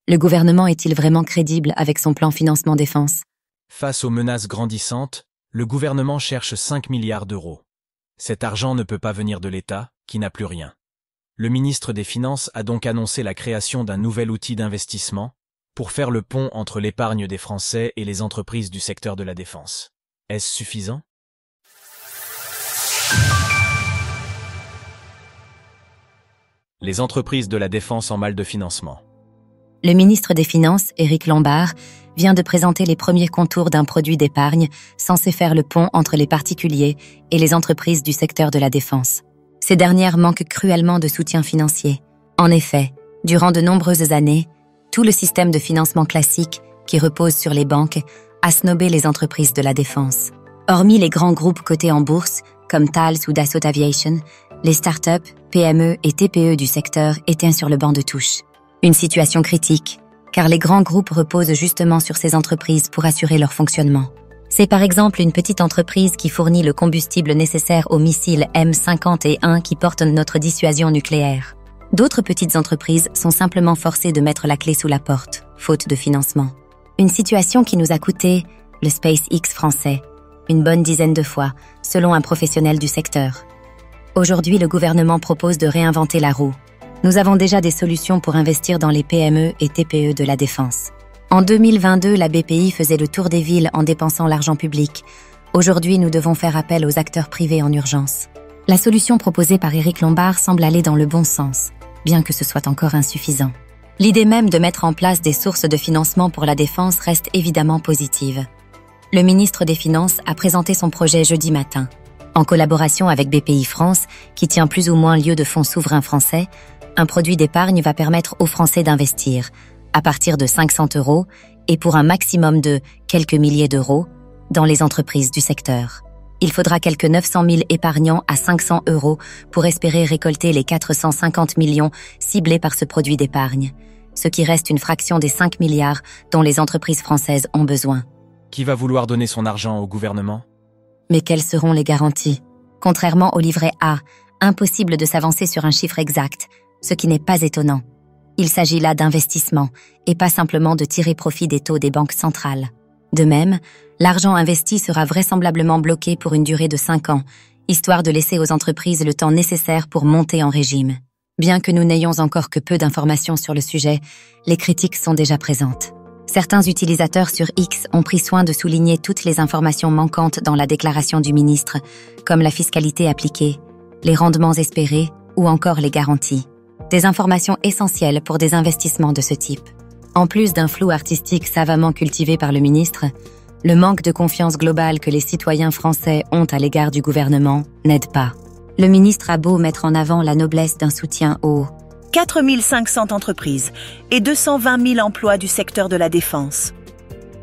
Le gouvernement est-il vraiment crédible avec son plan financement défense? Face aux menaces grandissantes, le gouvernement cherche 5 milliards d'euros. Cet argent ne peut pas venir de l'État, qui n'a plus rien. Le ministre des Finances a donc annoncé la création d'un nouvel outil d'investissement pour faire le pont entre l'épargne des Français et les entreprises du secteur de la défense. Est-ce suffisant? Les entreprises de la défense en mal de financement. Le ministre des Finances, Éric Lombard, vient de présenter les premiers contours d'un produit d'épargne censé faire le pont entre les particuliers et les entreprises du secteur de la défense. Ces dernières manquent cruellement de soutien financier. En effet, durant de nombreuses années, tout le système de financement classique, qui repose sur les banques, a snobé les entreprises de la défense. Hormis les grands groupes cotés en bourse, comme Thales ou Dassault Aviation, les startups, PME et TPE du secteur étaient sur le banc de touche. Une situation critique, car les grands groupes reposent justement sur ces entreprises pour assurer leur fonctionnement. C'est par exemple une petite entreprise qui fournit le combustible nécessaire aux missiles M51 qui portent notre dissuasion nucléaire. D'autres petites entreprises sont simplement forcées de mettre la clé sous la porte, faute de financement. Une situation qui nous a coûté, le SpaceX français, une bonne dizaine de fois, selon un professionnel du secteur. Aujourd'hui, le gouvernement propose de réinventer la roue. Nous avons déjà des solutions pour investir dans les PME et TPE de la défense. En 2022, la BPI faisait le tour des villes en dépensant l'argent public. Aujourd'hui, nous devons faire appel aux acteurs privés en urgence. La solution proposée par Éric Lombard semble aller dans le bon sens, bien que ce soit encore insuffisant. L'idée même de mettre en place des sources de financement pour la défense reste évidemment positive. Le ministre des Finances a présenté son projet jeudi matin. En collaboration avec BPI France, qui tient plus ou moins lieu de fonds souverains français, un produit d'épargne va permettre aux Français d'investir, à partir de 500 € et pour un maximum de quelques milliers d'euros, dans les entreprises du secteur. Il faudra quelques 900 000 épargnants à 500 € pour espérer récolter les 450 millions ciblés par ce produit d'épargne, ce qui reste une fraction des 5 milliards dont les entreprises françaises ont besoin. Qui va vouloir donner son argent au gouvernement? Mais quelles seront les garanties? Contrairement au livret A, impossible de s'avancer sur un chiffre exact, ce qui n'est pas étonnant. Il s'agit là d'investissement et pas simplement de tirer profit des taux des banques centrales. De même, l'argent investi sera vraisemblablement bloqué pour une durée de 5 ans, histoire de laisser aux entreprises le temps nécessaire pour monter en régime. Bien que nous n'ayons encore que peu d'informations sur le sujet, les critiques sont déjà présentes. Certains utilisateurs sur X ont pris soin de souligner toutes les informations manquantes dans la déclaration du ministre, comme la fiscalité appliquée, les rendements espérés ou encore les garanties. Des informations essentielles pour des investissements de ce type. En plus d'un flou artistique savamment cultivé par le ministre, le manque de confiance globale que les citoyens français ont à l'égard du gouvernement n'aide pas. Le ministre a beau mettre en avant la noblesse d'un soutien aux 4 500 entreprises et 220 000 emplois du secteur de la défense.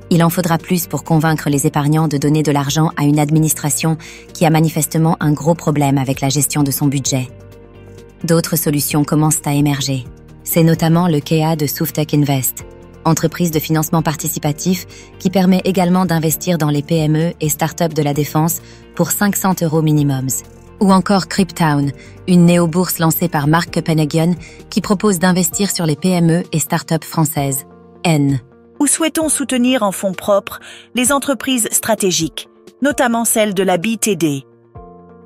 Il en faudra plus pour convaincre les épargnants de donner de l'argent à une administration qui a manifestement un gros problème avec la gestion de son budget. D'autres solutions commencent à émerger. C'est notamment le KEA de Sooftech Invest, entreprise de financement participatif qui permet également d'investir dans les PME et startups de la défense pour 500 € minimums. Ou encore Cryptown, une néo-bourse lancée par Mark Copenhagen qui propose d'investir sur les PME et startups françaises. N. Nous souhaitons soutenir en fonds propres les entreprises stratégiques, notamment celles de la BITD.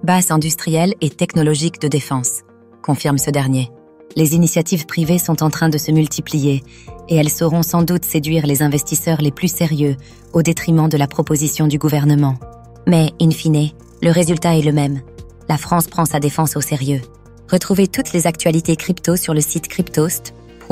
Base industrielle et technologique de défense, confirme ce dernier. Les initiatives privées sont en train de se multiplier et elles sauront sans doute séduire les investisseurs les plus sérieux au détriment de la proposition du gouvernement. Mais, in fine, le résultat est le même. La France prend sa défense au sérieux. Retrouvez toutes les actualités crypto sur le site cryptost.fr.